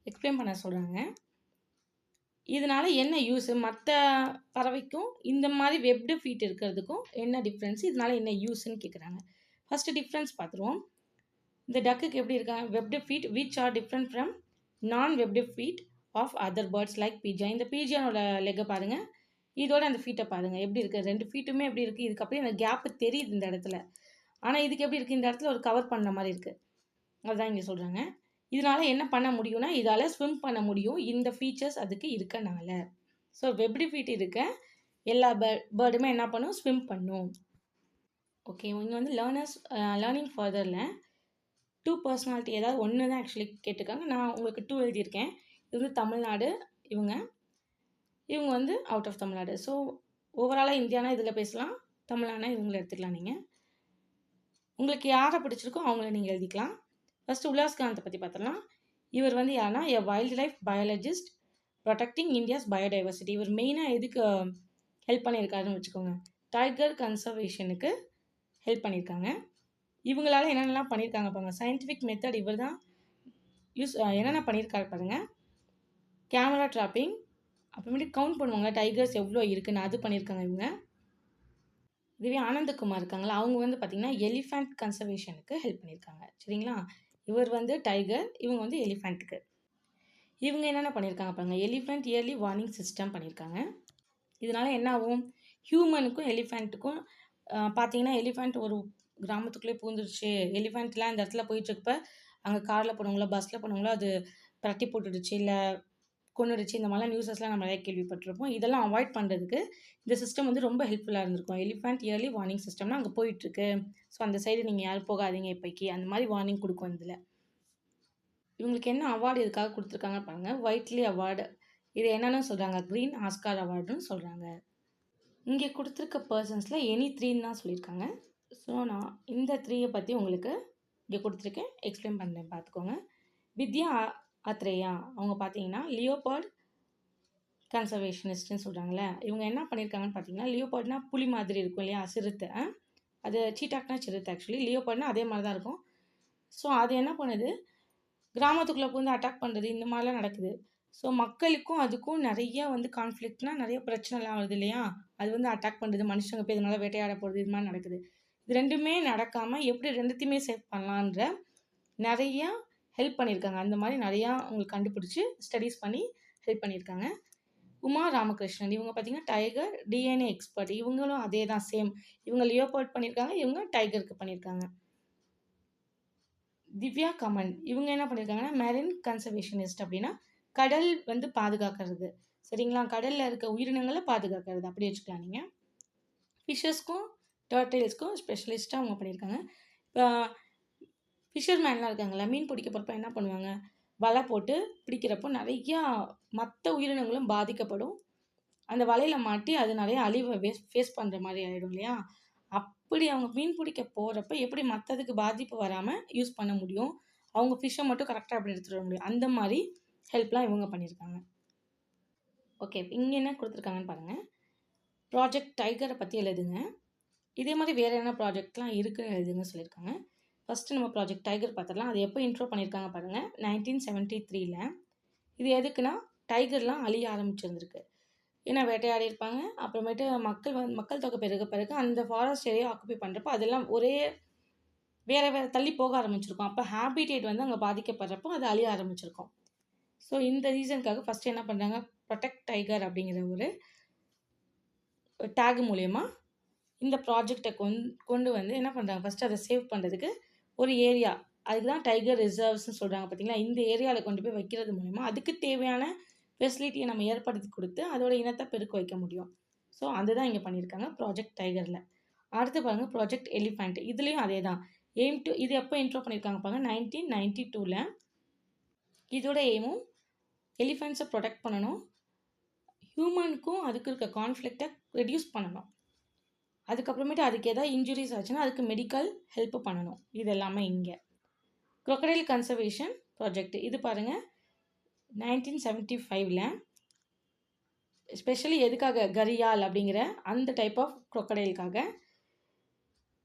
எக்ஸ்பிளைன் பண்ண சொல்றாங்க. இதனால என்ன யூஸு? மத்த பறவைக்கும் இந்த மாரி வெப்டு ஃபீட் இருக்கிறதுக்கும் என்ன டிஃப்ரென்ஸ்? இதனால என்ன யூஸ்ன்னு கேட்குறாங்க. ஃபர்ஸ்ட் டிஃப்ரென்ஸ் பார்த்துருவோம். இந்த டக்குக்கு எப்படி இருக்காங்க? Webbed feet which are different from non webbed feet of other birds like pigeon. இந்த பீஜியனோட லெக்க பாருங்க. இதோட அந்த ஃபீட்ட பாருங்க. எப்படி இருக்கு? 2 ஃபீட்டுமே எப்படி இருக்கு? இதுக்கு அப்படியே அந்த கேப் தெரியுது இந்த இடத்துல. ஆனா இதுக்கு எப்படி இருக்கு? இந்த இடத்துல ஒரு கவர் பண்ண மாரி இருக்கு. அதுதான் இங்க சொல்றாங்க. இதனால என்ன பண்ண முடியும்னா, இதால ஸ்விம் பண்ண முடியும். இந்த ஃபீச்சர்ஸ் அதுக்கு இருக்கனால. ஸோ வெப்டு ஃபீட் இருக்க எல்லா பேர்டுமே என்ன பண்ணும்? ஸ்விம் பண்ணும். ஓகே. இங்க வந்து லேர்னிங் ஃபர்தர்ல 2 பர்சனாலிட்டி ஏதாவது ஒண்ணு தான் ஆக்சுவலி கேட்டுருக்காங்க. நான் உங்களுக்கு 2 எழுதியிருக்கேன். இது வந்து தமிழ்நாடு இவங்க. இவங்க வந்து அவுட் ஆஃப் தமிழ்நாடு. ஸோ ஓவராலா இந்தியானா இதில பேசலாம். தமிழ்நாடுனா இவங்கள எடுத்துக்கலாம் நீங்க. உங்களுக்கு யார பிடிச்சிருக்கோ அவங்கள நீங்க எழுதிக்கலாம். ஃபர்ஸ்ட் உல்லாஸ்காந்த பத்தி பார்த்துடலாம். இவர் வந்து யாருன்னா, wild life biologist protecting India's biodiversity. இவர் மெயினா எதுக்கு ஹெல்ப் பண்ணியிருக்காருன்னு வச்சுக்கோங்க. டைகர் கன்சர்வேஷனுக்கு ஹெல்ப் பண்ணியிருக்காங்க. இவங்களால என்னென்னலாம் பண்ணியிருக்காங்க பாருங்க. சயின்டிஃபிக் மெத்தட் இவர் தான் என்னென்ன பண்ணியிருக்காரு பாருங்க. கேமரா ட்ராப்பிங், அப்புறமேட்டு கவுண்ட் பண்ணுவாங்க டைகர்ஸ் எவ்வளோ இருக்குன்னு, அது பண்ணியிருக்காங்க இவங்க. இதுவே ஆனந்தகுமார் இருக்காங்களா, அவங்க வந்து பார்த்தீங்கன்னா எலிஃபண்ட் கன்சர்வேஷனுக்கு ஹெல்ப் பண்ணியிருக்காங்க. சரிங்களா? இவர் வந்து டைகர், இவங்க வந்து எலிஃபண்ட்டுக்கு. இவங்க என்னென்ன பண்ணியிருக்காங்க பாருங்க. எலிஃபண்ட் இயர்லி வார்னிங் சிஸ்டம் பண்ணியிருக்காங்க. இதனால என்ன ஆகும்? ஹியூமனுக்கும் எலிஃபண்ட்டுக்கும் பார்த்தீங்கன்னா, எலிஃபண்ட் ஒரு கிராமத்துக்குள்ளே பூந்துருச்சு. எலிஃபண்ட்லாம் இந்த இடத்துல போயிட்டுருக்கப்ப, அங்க கார்ல போனவங்களோ, பஸ்ல போனவங்களோ அது பிரட்டி போட்டுடுச்சு, இல்ல கொன்னுடுச்சு. இந்த மாதிரிலாம் நியூஸஸ்லாம் நம்ம நிறைய கேள்விப்பட்டிருப்போம். இதெல்லாம் அவாய்ட் பண்ணுறதுக்கு இந்த சிஸ்டம் வந்து ரொம்ப ஹெல்ப்ஃபுல்லா இருந்திருக்கும். எலிஃபண்ட் இயர்லி வார்னிங் சிஸ்டம்னா அங்க போயிட்டுருக்கு. ஸோ அந்த சைடு நீங்க யாரும் போகாதீங்க இப்போதைக்கு. அந்த மாதிரி வார்னிங் குடுக்கும் இதுல. இவங்களுக்கு என்ன அவார்டு இதுக்காக குடுத்துருக்காங்க பாருங்க. Widely award. இது என்னன்னு சொல்றாங்க? கிரீன் ஆஸ்கார் அவார்டுன்னு சொல்றாங்க. இங்க குடுத்துருக்க பெர்சன்ஸ்ல எனி 3ன்னு தான் சொல்லியிருக்காங்க. ஸோ நான் இந்த 3ய பத்தி உங்களுக்கு இங்க குடுத்துருக்கேன். எக்ஸ்பிளைன் பண்றேன் பார்த்துக்கோங்க. வித்யா ஆத்ரேயா அவங்க பார்த்தீங்கன்னா, லியோபார்ட் கன்சர்வேஷனிஸ்ட்ன்னு சொல்றாங்கல்ல. இவங்க என்ன பண்ணியிருக்காங்கன்னு பார்த்தீங்கன்னா, லியோபார்ட்னா புலி மாதிரி இருக்கும் இல்லையா? சிறுத்தை. அது சீட்டாக்னா சிறுத்தை ஆக்சுவலி. லியோபார்ட்னா அதே மாரி தான் இருக்கும். ஸோ அது என்ன பண்ணுது? கிராமத்துக்குள்ள புகுந்து அட்டாக் பண்றது, இந்த மாரிலாம் நடக்குது. ஸோ மக்களுக்கும் அதுக்கும் நெறைய வந்து கான்ஃப்ளிக்ட்னா நெறைய பிரச்சனைலாம் வருது இல்லையா? அது வந்து அட்டாக் பண்றது, மனுஷங்க போய் இதனால வேட்டையாட போறது, இது மாரி நடக்குது. இது 2மே நடக்காம எப்படி 2த்தையுமே சேவ் பண்ணலான்ற நெறைய ஹெல்ப் பண்ணியிருக்காங்க. அந்த மாரி நெறையா அவங்களுக்கு கண்டுபிடிச்சு ஸ்டடீஸ் பண்ணி ஹெல்ப் பண்ணியிருக்காங்க. உமா ராமகிருஷ்ணன் இவங்க பார்த்தீங்கன்னா, டைகர் டிஎன்ஏ எக்ஸ்பர்ட். இவங்களும் அதே தான் சேம். இவங்க லியோபார்ட் பண்ணியிருக்காங்க. இவங்க டைகருக்கு பண்ணியிருக்காங்க. திவ்யா கமன். இவங்க என்ன பண்ணியிருக்காங்கன்னா, மெரின் கன்சர்வேஷனிஸ்ட் அப்படின்னா, கடல் வந்து பாதுகாக்கிறது. சரிங்களா? கடல்ல இருக்க உயிரினங்கள பாதுகாக்கிறது. அப்படி வச்சுக்கலாம் நீங்க. ஃபிஷர்ஸ்க்கும், டர்ட்டில்ஸ்க்கும் ஸ்பெஷலிஸ்ட்டா அவங்க பண்ணியிருக்காங்க. இப்ப ஃபிஷர்மேன்லாம் இருக்காங்கல்ல, மீன் பிடிக்க போறப்ப என்ன பண்ணுவாங்க? வலை போட்டு பிடிக்கிறப்போ நெறையா மத்த உயிரினங்களும் பாதிக்கப்படும். அந்த வலையில மாட்டி அது நெறைய அழிவ ஃபேஸ் பண்ற மாரி ஆயிடும் இல்லையா? அப்படி அவங்க மீன் பிடிக்க போகிறப்ப எப்படி மற்றதுக்கு பாதிப்பு வராமல் யூஸ் பண்ண முடியும், அவங்க ஃபிஷ்ஷை மட்டும் கரெக்டாக எப்படி எடுத்துகிட்டு வர முடியும், அந்த மாதிரி ஹெல்ப்லாம் இவங்க பண்ணியிருக்காங்க. ஓகே, இங்கே என்ன கொடுத்துருக்காங்கன்னு பாருங்கள். ப்ராஜெக்ட் டைகரை பற்றி எழுதுங்க. இதே மாதிரி வேறு என்ன ப்ராஜெக்ட்லாம் இருக்குன்னு எழுதுங்க சொல்லியிருக்காங்க. ஃபஸ்ட்டு நம்ம ப்ராஜெக்ட் டைகர் பார்த்துடலாம். அது எப்போ இன்ட்ரோ பண்ணியிருக்காங்க பாருங்கள், 1973ல். இது எதுக்குன்னா டைகர்லாம் அழிய ஆரம்பிச்சிருந்துருக்கு. ஏன்னா வேட்டையாடி இருப்பாங்க. அப்புறமேட்டு மக்கள் தொகை பிறகு அந்த ஃபாரஸ்ட் ஏரியா ஆக்குபை பண்ணுறப்போ அதெல்லாம் ஒரே வேறு தள்ளி போக ஆரம்பிச்சிருக்கும். அப்போ ஹேபிடேட் வந்து அங்கே பாதிக்கப்படுறப்போ அது அழிய ஆரம்பிச்சிருக்கும். ஸோ இந்த ரீசனுக்காக ஃபஸ்ட்டு என்ன பண்ணுறாங்க, ப்ரொடெக்ட் டைகர் அப்படிங்கிற ஒரு டேக் மூலயமா இந்த ப்ராஜெக்டை கொண்டு வந்து என்ன பண்ணுறாங்க, ஃபஸ்ட்டு அதை சேவ் பண்ணுறதுக்கு ஒரு ஏரியா, அதுக்கு தான் டைகர் ரிசர்வ்ஸ்னு சொல்கிறாங்க பார்த்தீங்களா. இந்த ஏரியாவில் கொண்டு போய் வைக்கிறது மூலயமா அதுக்கு தேவையான ஃபெசிலிட்டியை நம்ம ஏற்படுத்தி கொடுத்து அதோட இனத்தை பெருக்க வைக்க முடியும். ஸோ அதுதான் இங்கே பண்ணியிருக்காங்க ப்ராஜெக்ட் டைகரில். அடுத்து பாருங்கள் ப்ராஜெக்ட் எலிஃபண்ட். இதுலேயும் அதே தான். இது எப்போ இன்ட்ரோ பண்ணியிருக்காங்க பாருங்கள், 1992ல். இதோட எய்மும் எலிஃபண்ட்ஸை ப்ரொடெக்ட் பண்ணணும், ஹியூமனுக்கும் அதுக்கு இருக்க கான்ஃப்ளிக்டை ரெடியூஸ் பண்ணணும், அதுக்கப்புறமேட்டு அதுக்கு எதாவது இன்ஜுரிஸ் ஆச்சுன்னா அதுக்கு மெடிக்கல் ஹெல்ப் பண்ணணும். இது எல்லாமே இங்கே. க்ரொக்கடைல் கன்சர்வேஷன் ப்ராஜெக்ட் இது பாருங்கள், 1975ல். ஸ்பெஷலி எதுக்காக, கரியால் அப்படிங்கிற அந்த டைப் ஆஃப் க்ரொக்கடைலுக்காக.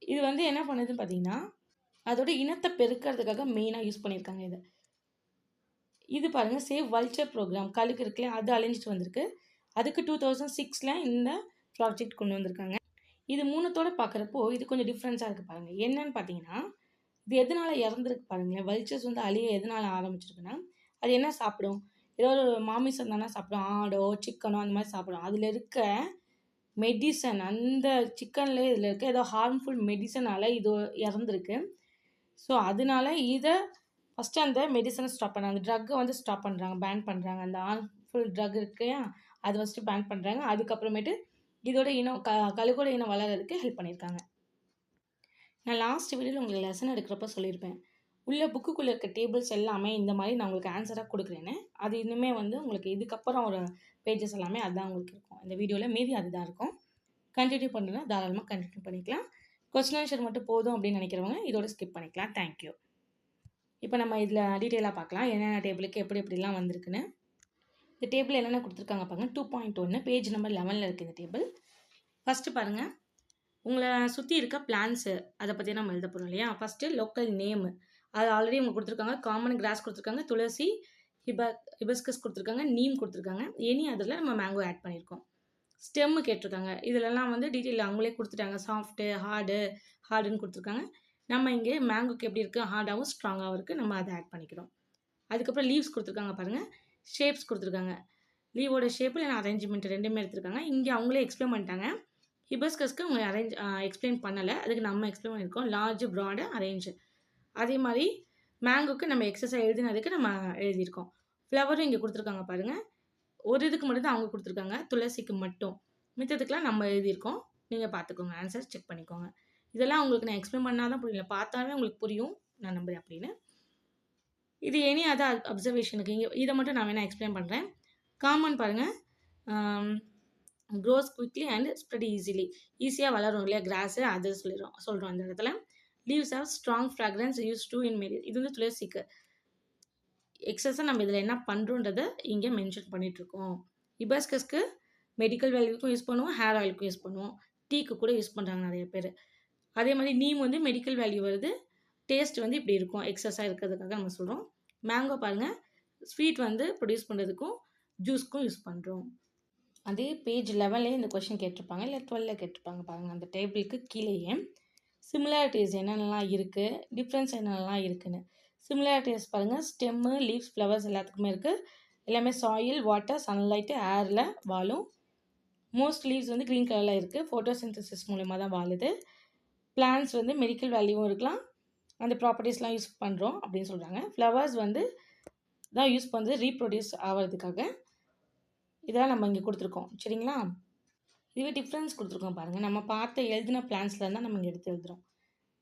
இது வந்து என்ன பண்ணுதுன்னு பார்த்தீங்கன்னா அதோட இனத்தை பெருக்கிறதுக்காக மெயினாக யூஸ் பண்ணியிருக்காங்க இதை. இது பாருங்கள் சேவ் வல்ச்சர் ப்ரோக்ராம், கழுகு இருக்குல்ல அது அழிஞ்சிட்டு வந்திருக்கு. அதுக்கு 2006ல் இந்த ப்ராஜெக்ட் கொண்டு வந்திருக்காங்க. இது மூணுத்தோடு பார்க்குறப்போ இது கொஞ்சம் டிஃப்ரென்ஸாக இருக்குது பாருங்கள். என்னன்னு பார்த்தீங்கன்னா இது எதனால் இறந்துருக்கு பாருங்களேன். வல்ச்சர்ஸ் வந்து அழிய எதனால் ஆரம்பிச்சிருக்குன்னா அது என்ன சாப்பிடும், ஏதோ ஒரு மாமிசம் தானே சாப்பிடும், ஆடோ சிக்கனோ அந்த மாதிரி சாப்பிடும். அதில் இருக்க மெடிசன், அந்த சிக்கனில் இதில் இருக்க ஏதோ ஹார்ம்ஃபுல் மெடிசனால் இது இறந்துருக்கு. ஸோ அதனால இதை ஃபஸ்ட்டு அந்த மெடிசனை ஸ்டாப் பண்ணாங்க, அந்த ட்ரக்கை வந்து ஸ்டாப் பண்ணுறாங்க, பேன் பண்ணுறாங்க. அந்த ஹார்ம்ஃபுல் ட்ரக் இருக்கு அது ஃபஸ்ட்டு பேன் பண்ணுறாங்க. அதுக்கப்புறமேட்டு இதோட இனம் கழுகோட இனம் வளர்கிறதுக்கு ஹெல்ப் பண்ணியிருக்காங்க. நான் லாஸ்ட் வீடியோவில் உங்களுக்கு லெசன் எடுக்கிறப்ப சொல்லியிருப்பேன், உள்ள புக்குக்குள்ளே இருக்க டேபிள்ஸ் எல்லாமே இந்த மாதிரி நான் உங்களுக்கு ஆன்சராக கொடுக்குறேன்னு. அது இன்னுமே வந்து உங்களுக்கு இதுக்கப்புறம் ஒரு பேஜஸ் எல்லாமே அதுதான் உங்களுக்கு இருக்கும். இந்த வீடியோவில் மீதி அதுதான் இருக்கும். கண்டினியூ பண்ணுறதுனா தாராளமாக கண்டினியூ பண்ணிக்கலாம். கொஸ்டின் ஆன்சர் மட்டும் போதும் அப்படின்னு நினைக்கிறவங்க இதோட ஸ்கிப் பண்ணிக்கலாம். தேங்க்யூ. இப்போ நம்ம இதில் டீட்டெயிலாக பார்க்கலாம் என்னென்ன டேபிளுக்கு எப்படி எப்படிலாம் வந்திருக்குன்னு. இந்த டேபிள் என்னென்ன கொடுத்துருக்காங்க பாருங்கள். 2.1 பேஜ் நம்பர் 11ல் இருக்குது இந்த டேபிள். ஃபஸ்ட்டு பாருங்கள், உங்களை சுற்றி இருக்க பிளான்ஸு அதை பற்றி நம்ம எழுத போகிறோம் இல்லையா. ஃபஸ்ட்டு லோக்கல் நேமு, அது ஆல்ரெடி அவங்க கொடுத்துருக்காங்க. காமன் கிராஸ் கொடுத்துருக்காங்க, துளசி, ஹிபஸ்கஸ் கொடுத்துருக்காங்க, நீம் கொடுத்துருக்காங்க. எனி அதில் நம்ம மேங்கோ ஆட் பண்ணியிருக்கோம். ஸ்டெம்மு கேட்டிருக்காங்க. இதிலெல்லாம் வந்து டீட்டெயில் அவங்களே கொடுத்துட்டாங்க. சாஃப்ட்டு, ஹார்டுன்னு கொடுத்துருக்காங்க. நம்ம இங்கே மேங்கோக்கு எப்படி இருக்குது, ஹார்டாகவும் ஸ்ட்ராங்காகவும் இருக்குது, நம்ம அதை ஆட் பண்ணிக்கிறோம். அதுக்கப்புறம் லீவ்ஸ் கொடுத்துருக்காங்க பாருங்கள், ஷேப்ஸ் கொடுத்துருக்காங்க. லீவோட ஷேப்பு இல்லைனா அரேஞ்ச்மெண்ட் ரெண்டுமே எடுத்துருக்காங்க. இங்கே அவங்களே எக்ஸ்பிளைன் பண்ணிட்டாங்க. ஹிபஸ்கஸ்க்கு அவங்க எக்ஸ்பிளைன் பண்ணலை, அதுக்கு நம்ம எக்ஸ்பிளைன் பண்ணியிருக்கோம். Large, fraud, arrange. அதே மாதிரி மேங்கோக்கு நம்ம எக்ஸசைஸ் எழுதினதுக்கு நம்ம எழுதியிருக்கோம். ஃப்ளவரும் இங்கே கொடுத்துருக்காங்க பாருங்கள். ஒரு இதுக்கு மட்டும் தான் அவங்க கொடுத்துருக்காங்க, துளசிக்கு மட்டும். மித்தத்துக்குலாம் நம்ம எழுதியிருக்கோம். நீங்கள் பார்த்துக்கோங்க, ஆன்சர் செக் பண்ணிக்கோங்க. இதெல்லாம் உங்களுக்கு நான் எக்ஸ்பிளைன் பண்ணால் தான் புரியல, பார்த்தாலே உங்களுக்கு புரியும் நான் நம்புறேன் அப்படின்னு. இது எனி அதான் அப்சர்வேஷனுக்கு இங்கே இதை மட்டும் நான் வேணால் எக்ஸ்பிளைன் பண்ணுறேன். காமன் பாருங்கள், grows quickly and spread easily, ஈஸியாக வளரும் இல்லையா கிராஸு, அது சொல்கிறோம் அந்த இடத்துல. Leaves of strong fragrance use to in மெடி, இது வந்து துளசிக்கு. எக்ஸஸாக நம்ம இதில் என்ன பண்ணுறோன்றதை இங்கே மென்ஷன் பண்ணிகிட்ருக்கோம். ஹிபஸ்கஸ்க்கு மெடிக்கல் வேல்யூக்கும் யூஸ் பண்ணுவோம், ஹேர் ஆயிலுக்கும் யூஸ் பண்ணுவோம், டீக்கு கூட யூஸ் பண்ணுறாங்க நிறைய பேர். அதே மாதிரி நீம் வந்து மெடிக்கல் வேல்யூ வருது, டேஸ்ட் வந்து இப்படி இருக்கும், எக்ஸஸாக இருக்கிறதுக்காக நம்ம சொல்கிறோம். மேங்கோ பாருங்கள், ஸ்வீட் வந்து ப்ரொடியூஸ் பண்ணுறதுக்கும் ஜூஸ்க்கும் யூஸ் பண்ணுறோம். அதே பேஜ் 11லே இந்த கொஷின் கேட்டிருப்பாங்க, இல்லை 12ல் கேட்டிருப்பாங்க பாருங்கள். அந்த டேபிளுக்கு கீழேயே சிமிலாரிட்டிஸ் என்னென்னலாம் இருக்குது, டிஃப்ரென்ஸ் என்னென்னலாம் இருக்குதுன்னு. சிமிலாரிட்டிஸ் பாருங்கள், ஸ்டெம்மு, லீவ்ஸ், ஃப்ளவர்ஸ் எல்லாத்துக்குமே இருக்குது. எல்லாமே சாயில், வாட்டர், சன்லைட்டு, ஏரில் வாழும். மோஸ்ட் லீவ்ஸ் வந்து க்ரீன் கலரில் இருக்குது, ஃபோட்டோசிந்தசிஸ் மூலமாக தான் வாழுது. பிளான்ஸ் வந்து மெடிக்கல் வேல்யூவும் இருக்கலாம், அந்த ப்ராப்பர்ட்டிஸ்லாம் யூஸ் பண்ணுறோம் அப்படின்னு சொல்கிறாங்க. ஃப்ளவர்ஸ் வந்து தான் யூஸ் பண்ணுறது ரீப்ரொடியூஸ் ஆகிறதுக்காக. இதெல்லாம் நம்ம இங்கே கொடுத்துருக்கோம் சரிங்களா. இதுவே டிஃப்ரென்ஸ் கொடுத்துருக்கோம் பாருங்கள், நம்ம பார்த்த எழுதின பிளான்ஸில் இருந்தால் நம்ம இங்கே எடுத்து எழுதுகிறோம்.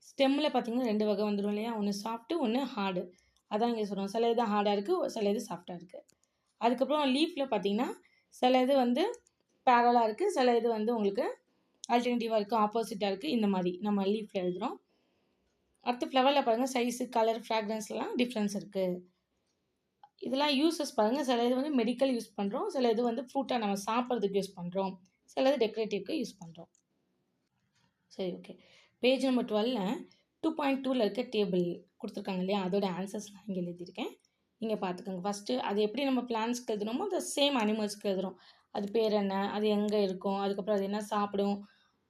ஸ்டெம்மில் பார்த்திங்கன்னா 2 வகை வந்துடும் இல்லையா, ஒன்று சாஃப்ட்டு, ஒன்று ஹார்டு. அதான் இங்கே சொல்கிறோம், சில இது ஹார்டாக இருக்குது, சில இது சாஃப்டாக இருக்குது. அதுக்கப்புறம் லீஃபில் பார்த்திங்கன்னா சில இது வந்து பேரலாக இருக்குது, சில இது வந்து உங்களுக்கு ஆல்டர்னேட்டிவாக இருக்குது, ஆப்போசிட்டாக இருக்குது, இந்த மாதிரி நம்ம லீஃபில் எழுதுகிறோம். அடுத்து ஃப்ளவரில் பாருங்கள் சைஸு, கலர், ஃப்ராக்ரன்ஸ்லாம் டிஃப்ரென்ஸ் இருக்குது. இதெல்லாம் யூஸஸ் பாருங்கள். சில இது வந்து மெடிக்கல் யூஸ் பண்ணுறோம், சில இது வந்து ஃப்ரூட்டாக நம்ம சாப்பிட்றதுக்கு யூஸ் பண்ணுறோம், சில இது டெக்கரேட்டிவ்க்கு யூஸ் பண்ணுறோம். சரி, ஓகே. பேஜ் நம்பர் 12ல் 2.2ல் இருக்க டேபிள் கொடுத்துருக்காங்க இல்லையா, அதோட ஆன்சர்ஸ் நான் இங்கே எழுதியிருக்கேன். நீங்கள் பார்த்துக்கோங்க. ஃபஸ்ட்டு அது எப்படி நம்ம பிளான்ஸ்க்கு எழுதுனோமோ அந்த சேம் அனிமல்ஸ்க்கு எழுதுகிறோம். அது பேர் என்ன, அது எங்கே இருக்கும், அதுக்கப்புறம் அது என்ன சாப்பிடும்,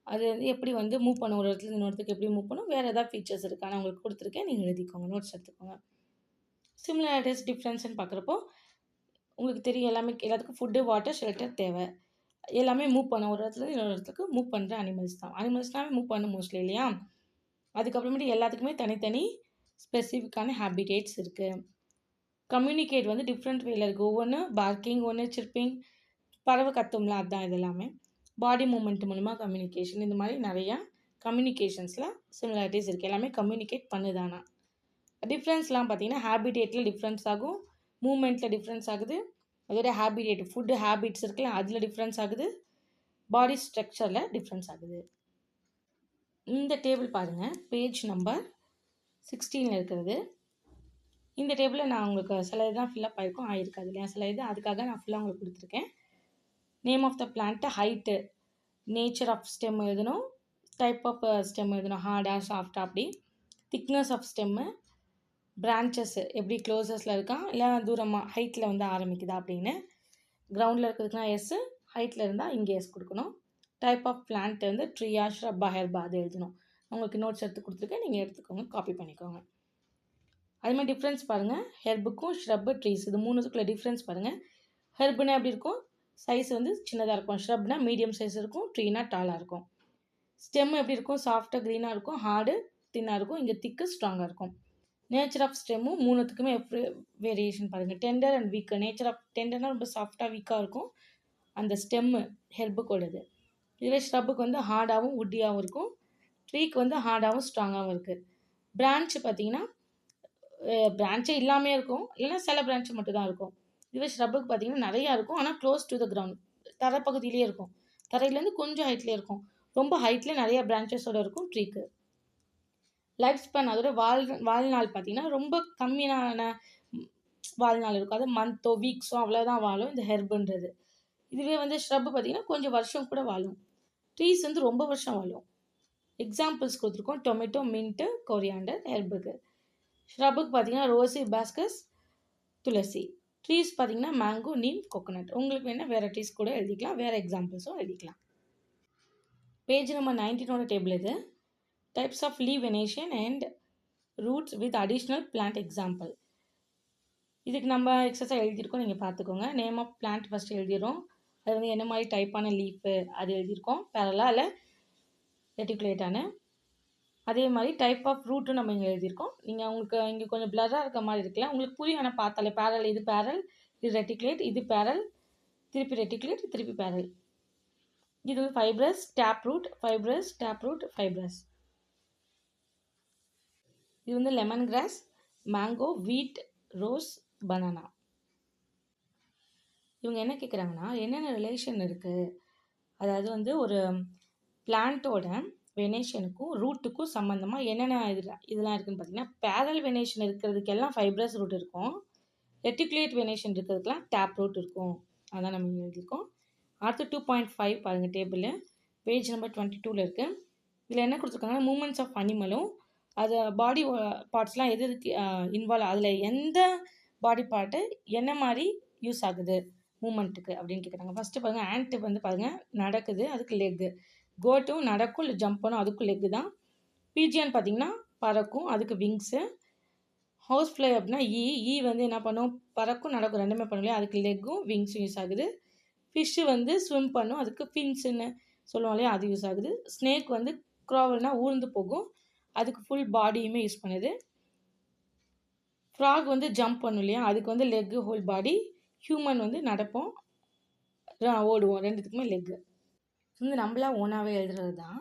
அது வந்து எப்படி வந்து மூவ் பண்ணும், ஒரு இடத்துல இன்னொரு இடத்துக்கு எப்படி மூவ் பண்ணும், வேறு ஏதாவது ஃபீச்சர்ஸ் இருக்கா நான் உங்களுக்கு கொடுத்துருக்கேன், நீங்கள் எழுதிக்கோங்க, நோட்ஸ் எடுத்துக்கோங்க. சிமிலாரிட்டிஸ் டிஃப்ரென்ஸ்னு பார்க்குறப்போ உங்களுக்கு தெரியும், எல்லாத்துக்கும் ஃபுட்டு, வாட்டர், ஷெல்டர் தேவை. எல்லாமே மூவ் பண்ணும், ஒரு இடத்துல இன்னொரு இடத்துக்கு மூவ் பண்ணுற அனிமல்ஸ் தான். அனிமல்ஸ்னாவே மூவ் பண்ணும் மோஸ்ட்லி இல்லையா. அதுக்கப்புறமேட்டு எல்லாத்துக்குமே தனித்தனி ஸ்பெசிஃபிக்கான ஹேபிடேட்ஸ் இருக்குது. கம்யூனிகேட் வந்து டிஃப்ரெண்ட் வேல இருக்குது. ஒவ்வொன்று பார்க்கிங், ஒன்று சிர்பிங், பறவை கத்தும்ல, அதுதான் இது எல்லாமே. பாடி மூமெண்ட் மூலமாக கம்யூனிகேஷன், இந்த மாதிரி நிறையா கம்யூனிகேஷன்ஸில் சிமிலாரிட்டிஸ் இருக்குது. எல்லாமே கம்யூனிகேட் பண்ணுதானா. டிஃப்ரென்ஸ்லாம் பார்த்தீங்கன்னா ஹேபிடேட்டில் டிஃப்ரென்ஸ் ஆகும், மூமெண்ட்டில் டிஃப்ரென்ஸ் ஆகுது, அதோட ஹேபிடேட் ஃபுட்டு ஹேபிட்ஸ் இருக்குல்ல அதில் டிஃப்ரென்ஸ் ஆகுது, பாடி ஸ்ட்ரக்சரில் டிஃப்ரென்ஸ் ஆகுது. இந்த டேபிள் பாருங்கள், பேஜ் நம்பர் 16ல் இருக்கிறது. இந்த டேபிளில் நான் உங்களுக்கு சில இதுதான் ஃபில்லப் ஆகிருக்காது இல்லையா, சில இது அதுக்காக நான் ஃபுல்லாக உங்களுக்கு கொடுத்துருக்கேன். Name of the plant, height, nature of stem எழுதணும், டைப் ஆஃப் ஸ்டெம் எழுதணும், ஹார்டாக சாஃப்டாக அப்படி, திக்னஸ் ஆஃப் ஸ்டெம்மு, பிரான்ச்சஸ் எப்படி க்ளோசஸில் இருக்கா இல்லை தூரமாக ஹைட்டில் வந்து ஆரம்பிக்குதா அப்படின்னு. கிரவுண்டில் இருக்கிறதுக்குனா எஸ்ஸு, ஹைட்டில் இருந்தால் இங்கே எஸ் கொடுக்கணும். டைப் ஆஃப் பிளான்ட் வந்து ட்ரீயா, ஷ்ரப்பா, ஹெர்பா அது எழுதணும். உங்களுக்கு நோட்ஸ் எடுத்து கொடுத்துருக்கேன், நீங்கள் எடுத்துக்கோங்க, காப்பி பண்ணிக்கோங்க. அதுமாதிரி டிஃப்ரென்ஸ் பாருங்கள், ஹெர்புக்கும் ஷ்ரப்பு, ட்ரீஸ் இது மூணுத்துக்குள்ள டிஃப்ரென்ஸ் பாருங்கள். ஹெர்புனா எப்படி இருக்கும், சைஸ் வந்து சின்னதாக இருக்கும், ஷ்ரப்னா மீடியம் சைஸ் இருக்கும், ட்ரீனா டாலாக இருக்கும். ஸ்டெம் எப்படி இருக்கும், சாஃப்டாக க்ரீனாக இருக்கும், ஹார்டு தின்னாக இருக்கும், இங்கே திக்கு ஸ்ட்ராங்காக இருக்கும். நேச்சர் ஆஃப் ஸ்டெம்மும் மூணுத்துக்குமே எப்படி வேரியேஷன் பாருங்கள். Tender and weak, nature of டெண்டர்னால் ரொம்ப சாஃப்டாக வீக்காக இருக்கும் அந்த ஸ்டெம்மு ஹெர்புக்கோடது. இதுவே ஷ்ரப்புக்கு வந்து ஹார்டாகவும் உட்டியாகவும் இருக்கும், ட்ரீக்கு வந்து ஹார்டாகவும் ஸ்ட்ராங்காகவும் இருக்குது. பிரான்ச் பார்த்தீங்கன்னா பிரான்ச்சே இல்லாமே இருக்கும், இல்லைன்னா சில பிரான்ச்சு மட்டும் தான் இருக்கும். இதுவே ஷ்ரப்புக்கு பார்த்தீங்கன்னா நிறையா இருக்கும், ஆனால் க்ளோஸ் டு த கிரவுண்ட், தரைப்பகுதியிலே இருக்கும், தரையிலேருந்து கொஞ்சம் ஹைட்லேயே இருக்கும், ரொம்ப ஹைட்லேயே நிறையா பிரான்ச்சஸோடு இருக்கும் ட்ரீக்கு. லைஃப் ஸ்பேன் அதோட வாழ்நாள் பார்த்திங்கன்னா ரொம்ப கம்மியான வாழ்நாள் இருக்கும், அது மந்த்தோ வீக்ஸோ அவ்வளோதான் வாழும் இந்த ஹெர்புன்றது. இதுவே வந்து ஷ்ரப்பு பார்த்திங்கன்னா கொஞ்சம் வருஷம் கூட வாழும், ட்ரீஸ் வந்து ரொம்ப வருஷம் வாழும். எக்ஸாம்பிள்ஸ் கொடுத்துருக்கோம், டொமேட்டோ, மின்ட்டு, கொரியாண்டர் ஹெர்புக்கு. ஷ்ரப்புக்கு பார்த்திங்கன்னா ரோசி, பாஸ்கஸ், துளசி. ட்ரீஸ் பார்த்திங்கன்னா மேங்கோ, நீம், கோகோனட். உங்களுக்கு வேணால் வேறு ட்ரீஸ் கூட எழுதிக்கலாம், வேறு எக்ஸாம்பிள்ஸும் எழுதிக்கலாம். பேஜ் நம்பர் 19ஓட டேபிள் இது. Types of leave venation and roots with additional plant example. இதுக்கு நம்ம எக்ஸசைஸ் எழுதியிருக்கோம், நீங்கள் பார்த்துக்கோங்க. நேம் ஆஃப் பிளான்ட் ஃபஸ்ட்டு எழுதிடுறோம், அது வந்து என்ன மாதிரி டைப்பான லீஃபு அது எழுதியிருக்கோம், பேரலாக இல்லை ரெட்டிகுலேட்டான. அதே மாதிரி டைப் ஆஃப் ரூட்டும் நம்ம இங்கே எழுதியிருக்கோம். நீங்கள் உங்களுக்கு இங்கே கொஞ்சம் பிளராக இருக்க மாதிரி இருக்குல்ல, உங்களுக்கு புரியும் ஆனால் பார்த்தாலே. பேரல், இது பேரல், இது ரெட்டிகுலேட், இது பேரல், திருப்பி ரெட்டிகுலேட், திருப்பி பேரல். இது வந்து fibrous, tap root, fibrous, tap root, fibrous. இது வந்து lemon grass, mango, wheat, rose, banana. இவங்க என்ன கேட்குறாங்கன்னா என்னென்ன ரிலேஷன் இருக்குது, அதாவது வந்து ஒரு பிளான்ட்டோட வெனேஷனுக்கும் ரூட்டுக்கும் சம்மந்தமாக என்னென்ன இதெல்லாம் இருக்குதுன்னு பார்த்தீங்கன்னா, பேரல் வெனேஷன் இருக்கிறதுக்கெல்லாம் ஃபைப்ரஸ் ரூட் இருக்கும், ரெட்டிகுலேட் வெனேஷன் இருக்கிறதுக்கெலாம் டேப் ரூட் இருக்கும். அதான் நம்ம இங்கே எழுதியிருக்கோம். அடுத்து 2.5 பாருங்கள் டேபிள், பேஜ் நம்பர் 22ல் இருக்குது. இதில் என்ன கொடுத்துருக்காங்கன்னா மூமெண்ட்ஸ் ஆஃப் அனிமலும் அது பாடி பார்ட்ஸ்லாம் எது எதுக்கு இன்வால்வ், அதில் எந்த பாடி பார்ட்டு என்ன மாதிரி யூஸ் ஆகுது மூமெண்ட்டுக்கு அப்படின்னு கேட்குறாங்க. ஃபஸ்ட்டு பாருங்கள், ஆண்ட்டு வந்து பாருங்கள் நடக்குது, அதுக்கு லெக்கு. கோட்டும் நடக்கும், இல்லை ஜம்ப் பண்ணும், அதுக்கும் லெக்கு தான். பீஜியான்னு பார்த்தீங்கன்னா பறக்கும், அதுக்கு விங்ஸு. ஹவுஸ் ஃப்ளை அப்படின்னா ஈ வந்து என்ன பண்ணும், பறக்கும் நடக்கும் ரெண்டுமே பண்ணும் இல்லையா, அதுக்கு லெக்கும் விங்ஸும் யூஸ் ஆகுது. ஃபிஷ்ஷு வந்து ஸ்விம் பண்ணும், அதுக்கு ஃபின்ஸுன்னு சொல்லுவோம் இல்லையா, அது யூஸ் ஆகுது. ஸ்னேக் வந்து க்ராவல்னால் ஊர்ந்து போகும், அதுக்கு ஃபுல் பாடியுமே யூஸ் பண்ணுது. ஃப்ராக் வந்து ஜம்ப் பண்ணும் இல்லையா, அதுக்கு வந்து லெக்கு, ஹோல் பாடி. ஹியூமன் வந்து நடப்போம், ஓடுவோம், ரெண்டுத்துக்குமே லெக்கு. வந்து நம்மளாம் ஓனாகவே எழுதுறது தான்.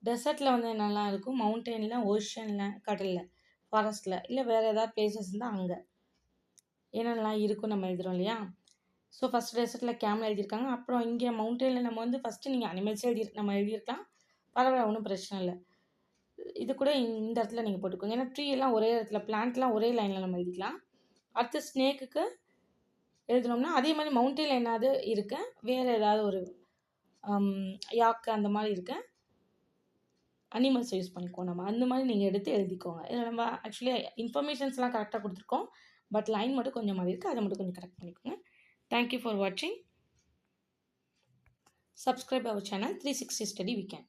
டெசர்ட்டில் வந்து என்னெல்லாம் இருக்கும், மவுண்டெயினில், ஓஷனில், கடலில், ஃபாரஸ்ட்டில், இல்லை வேறு ஏதாவது பிளேசஸ் இருந்தால் அங்கே என்னென்னலாம் இருக்கும் நம்ம எழுதுகிறோம் இல்லையா. ஸோ ஃபஸ்ட் டெசர்ட்டில் கேமல் எழுதியிருக்காங்க. அப்புறம் இங்கே மவுண்டெயினில் நம்ம வந்து ஃபஸ்ட்டு நீங்கள் அனிமல்ஸே நம்ம எழுதியிருக்கலாம். பரவாயில்ல, ஒன்றும் பிரச்சனை இல்லை. இது கூட இந்த இடத்துல நீங்கள் போட்டுக்கோங்க. ஏன்னா ட்ரீ எல்லாம் ஒரே இடத்துல, பிளான்ட்லாம் ஒரே லைனில் நம்ம எழுதிக்கலாம். அடுத்து ஸ்னேக்குக்கு எழுதினோம்னா அதே மாதிரி மவுண்டெயினில் என்னது இருக்கு, வேறு ஏதாவது ஒரு யாக்கு அந்த மாதிரி இருக்கு அனிமல்ஸ் யூஸ் பண்ணிக்குவோம் நம்ம. அந்த மாதிரி நீங்கள் எடுத்து எழுதிக்கோங்க. இதில் நம்ம ஆக்சுவலி இன்ஃபர்மேஷன்ஸ்லாம் கரெக்டாக கொடுத்துருக்கோம். பட் லைன் மட்டும் கொஞ்சம் மாதிரி இருக்குது, அதை மட்டும் கொஞ்சம் கரெக்ட் பண்ணிக்கோங்க. தேங்க்யூ ஃபார் வாட்சிங். Subscribe our channel 360 Study Weekend.